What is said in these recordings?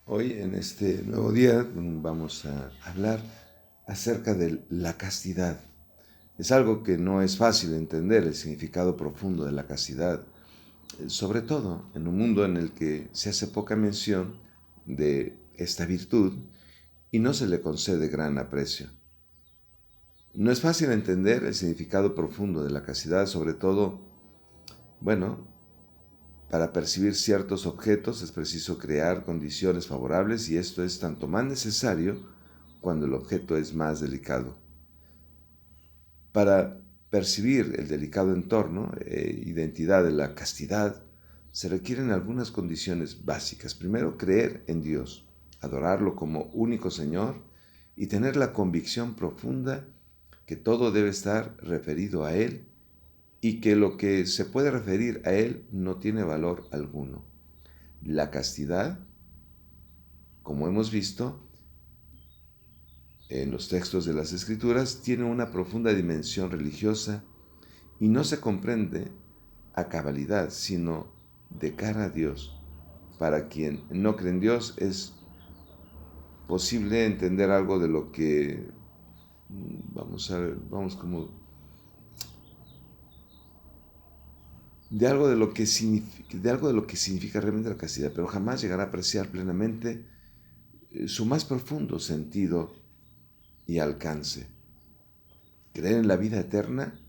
Hoy, en este nuevo día, vamos a hablar acerca de la castidad. Es algo que no es fácil entender el significado profundo de la castidad, sobre todo en un mundo en el que se hace poca mención de esta virtud y no se le concede gran aprecio. No es fácil entender el significado profundo de la castidad, sobre todo, bueno, para percibir ciertos objetos es preciso crear condiciones favorables y esto es tanto más necesario cuando el objeto es más delicado. Para percibir el delicado entorno e identidad de la castidad se requieren algunas condiciones básicas. Primero, creer en Dios, adorarlo como único Señor y tener la convicción profunda que todo debe estar referido a Él y que lo que se puede referir a Él no tiene valor alguno. La castidad, como hemos visto en los textos de las Escrituras, tiene una profunda dimensión religiosa y no se comprende a cabalidad, sino de cara a Dios. Para quien no cree en Dios es posible entender algo de lo que, vamos a ver, vamos como, de algo de lo que significa realmente la castidad, pero jamás llegar a apreciar plenamente su más profundo sentido y alcance. Creer en la vida eterna,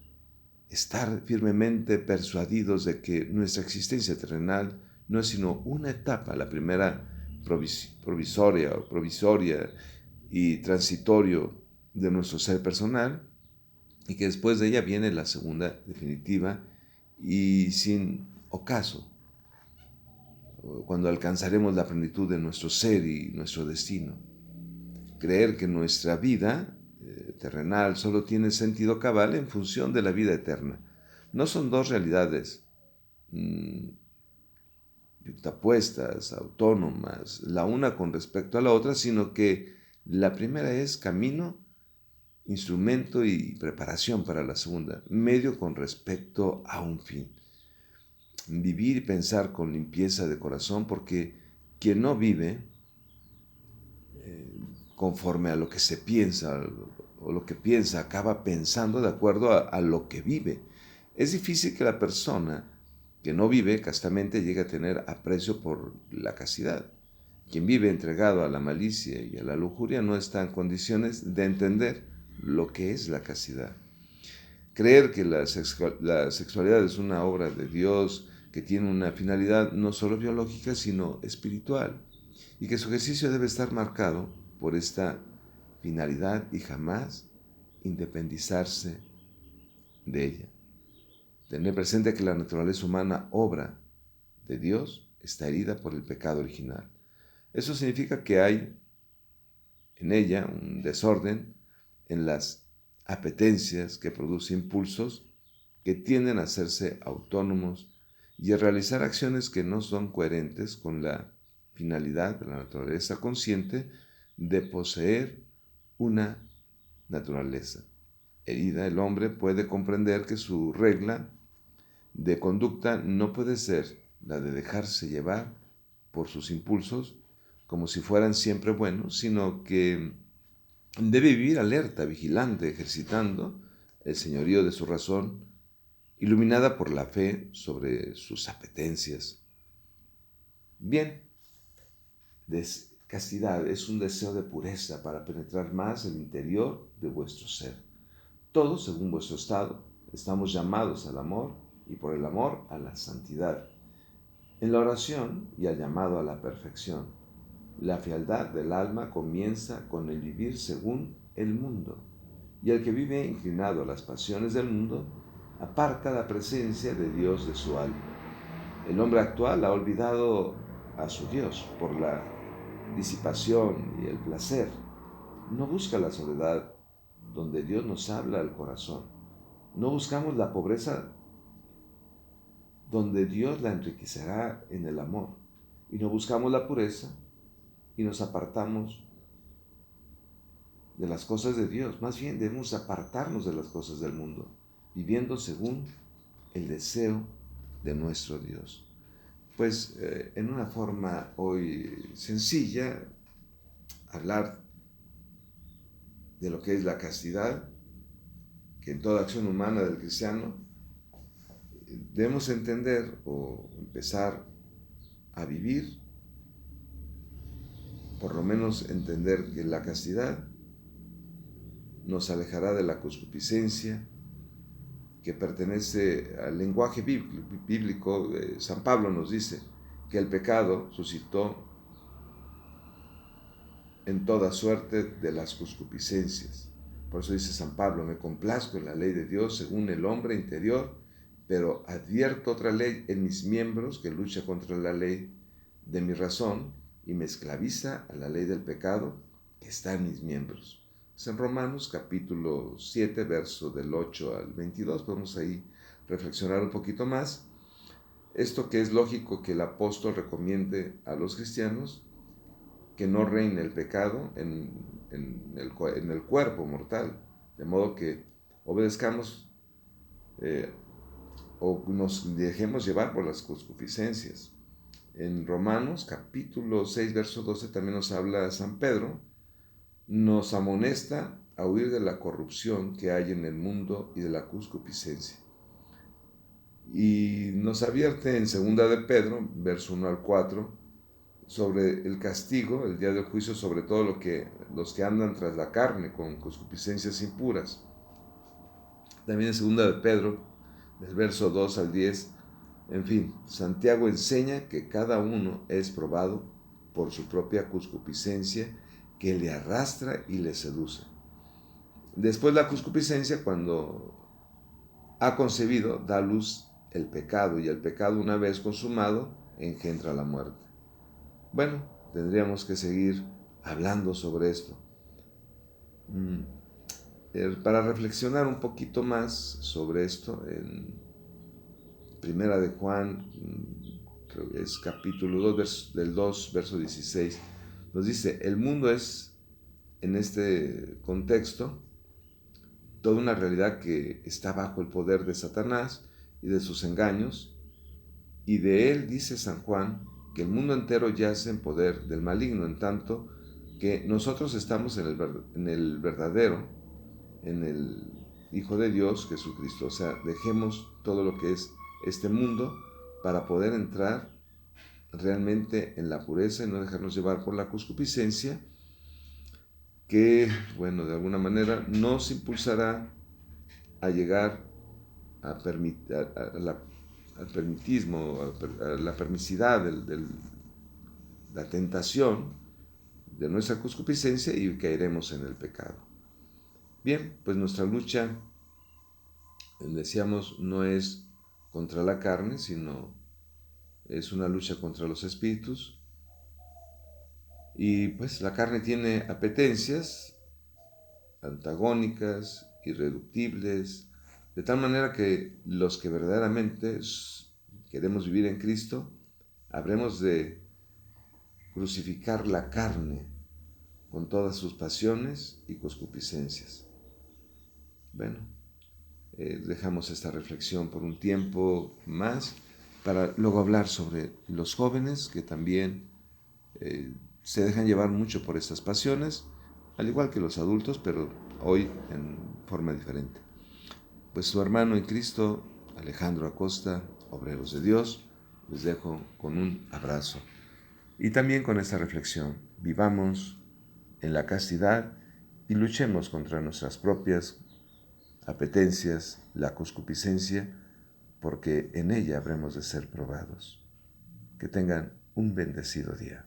estar firmemente persuadidos de que nuestra existencia terrenal no es sino una etapa, la primera provisoria y transitorio de nuestro ser personal, y que después de ella viene la segunda definitiva y sin ocaso, cuando alcanzaremos la plenitud de nuestro ser y nuestro destino. Creer que nuestra vida terrenal solo tiene sentido cabal en función de la vida eterna. No son dos realidades yuxtapuestas, autónomas, la una con respecto a la otra, sino que la primera es camino, instrumento y preparación para la segunda, medio con respecto a un fin. Vivir y pensar con limpieza de corazón, porque quien no vive conforme a lo que se piensa o lo que piensa, acaba pensando de acuerdo a lo que vive. Es difícil que la persona que no vive castamente llegue a tener aprecio por la castidad. Quien vive entregado a la malicia y a la lujuria no está en condiciones de entender lo que es la castidad. Creer que la sexualidad es una obra de Dios que tiene una finalidad no solo biológica, sino espiritual, y que su ejercicio debe estar marcado por esta finalidad y jamás independizarse de ella. Tener presente que la naturaleza humana, obra de Dios, está herida por el pecado original. Eso significa que hay en ella un desorden en las apetencias que produce impulsos que tienden a hacerse autónomos y a realizar acciones que no son coherentes con la finalidad de la naturaleza consciente de poseer una naturaleza. Herida, el hombre puede comprender que su regla de conducta no puede ser la de dejarse llevar por sus impulsos como si fueran siempre buenos, sino que debe vivir alerta, vigilante, ejercitando el señorío de su razón, iluminada por la fe sobre sus apetencias. Bien, castidad es un deseo de pureza para penetrar más el interior de vuestro ser. Todos, según vuestro estado, estamos llamados al amor y por el amor a la santidad. En la oración y al llamado a la perfección, la fealdad del alma comienza con el vivir según el mundo, y el que vive inclinado a las pasiones del mundo aparta la presencia de Dios de su alma. El hombre actual ha olvidado a su Dios por la disipación y el placer. No busca la soledad donde Dios nos habla al corazón. No buscamos la pobreza donde Dios la enriquecerá en el amor. Y no buscamos la pureza y nos apartamos de las cosas de Dios. Más bien debemos apartarnos de las cosas del mundo, viviendo según el deseo de nuestro Dios. pues en una forma hoy sencilla, hablar de lo que es la castidad, que en toda acción humana del cristiano debemos entender o empezar a vivir, por lo menos entender que la castidad nos alejará de la concupiscencia, que pertenece al lenguaje bíblico. San Pablo nos dice que el pecado suscitó en toda suerte de las concupiscencias. Por eso dice San Pablo: me complazco en la ley de Dios según el hombre interior, pero advierto otra ley en mis miembros que lucha contra la ley de mi razón y me esclaviza a la ley del pecado que está en mis miembros. Es en Romanos capítulo 7, verso del 8 al 22. Podemos ahí reflexionar un poquito más. Esto que es lógico que el apóstol recomiende a los cristianos, que no reine el pecado en el cuerpo mortal, de modo que obedezcamos o nos dejemos llevar por las concupiscencias. En Romanos capítulo 6, verso 12 también nos habla San Pedro, nos amonesta a huir de la corrupción que hay en el mundo y de la concupiscencia. Y nos advierte en 2 de Pedro, verso 1 al 4, sobre el castigo, el día del juicio, sobre todo los que andan tras la carne con concupiscencias impuras. También en 2 de Pedro, del verso 2 al 10, en fin, Santiago enseña que cada uno es probado por su propia concupiscencia que le arrastra y le seduce. Después la concupiscencia, cuando ha concebido, da a luz el pecado, y el pecado, una vez consumado, engendra la muerte. Bueno, tendríamos que seguir hablando sobre esto. Para reflexionar un poquito más sobre esto, en Primera de Juan, creo que es capítulo 2, del 2, verso 16, nos dice: el mundo es, en este contexto, toda una realidad que está bajo el poder de Satanás y de sus engaños, y de él dice San Juan que el mundo entero yace en poder del maligno, en tanto que nosotros estamos en el verdadero, en el Hijo de Dios, Jesucristo. O sea, dejemos todo lo que es este mundo para poder entrar realmente en la pureza y no dejarnos llevar por la concupiscencia, que, bueno, de alguna manera nos impulsará a llegar al permitismo, a la permisidad, la tentación de nuestra concupiscencia, y caeremos en el pecado. Bien, pues nuestra lucha, decíamos, no es contra la carne, sino es una lucha contra los espíritus. Y pues la carne tiene apetencias antagónicas, irreductibles, de tal manera que los que verdaderamente queremos vivir en Cristo, habremos de crucificar la carne con todas sus pasiones y concupiscencias. Bueno, dejamos esta reflexión por un tiempo más, para luego hablar sobre los jóvenes que también se dejan llevar mucho por estas pasiones, al igual que los adultos, pero hoy en forma diferente. Pues su hermano en Cristo, Alejandro Acosta, Obreros de Dios, les dejo con un abrazo. Y también con esta reflexión: vivamos en la castidad y luchemos contra nuestras propias apetencias, la concupiscencia, porque en ella habremos de ser probados. Que tengan un bendecido día.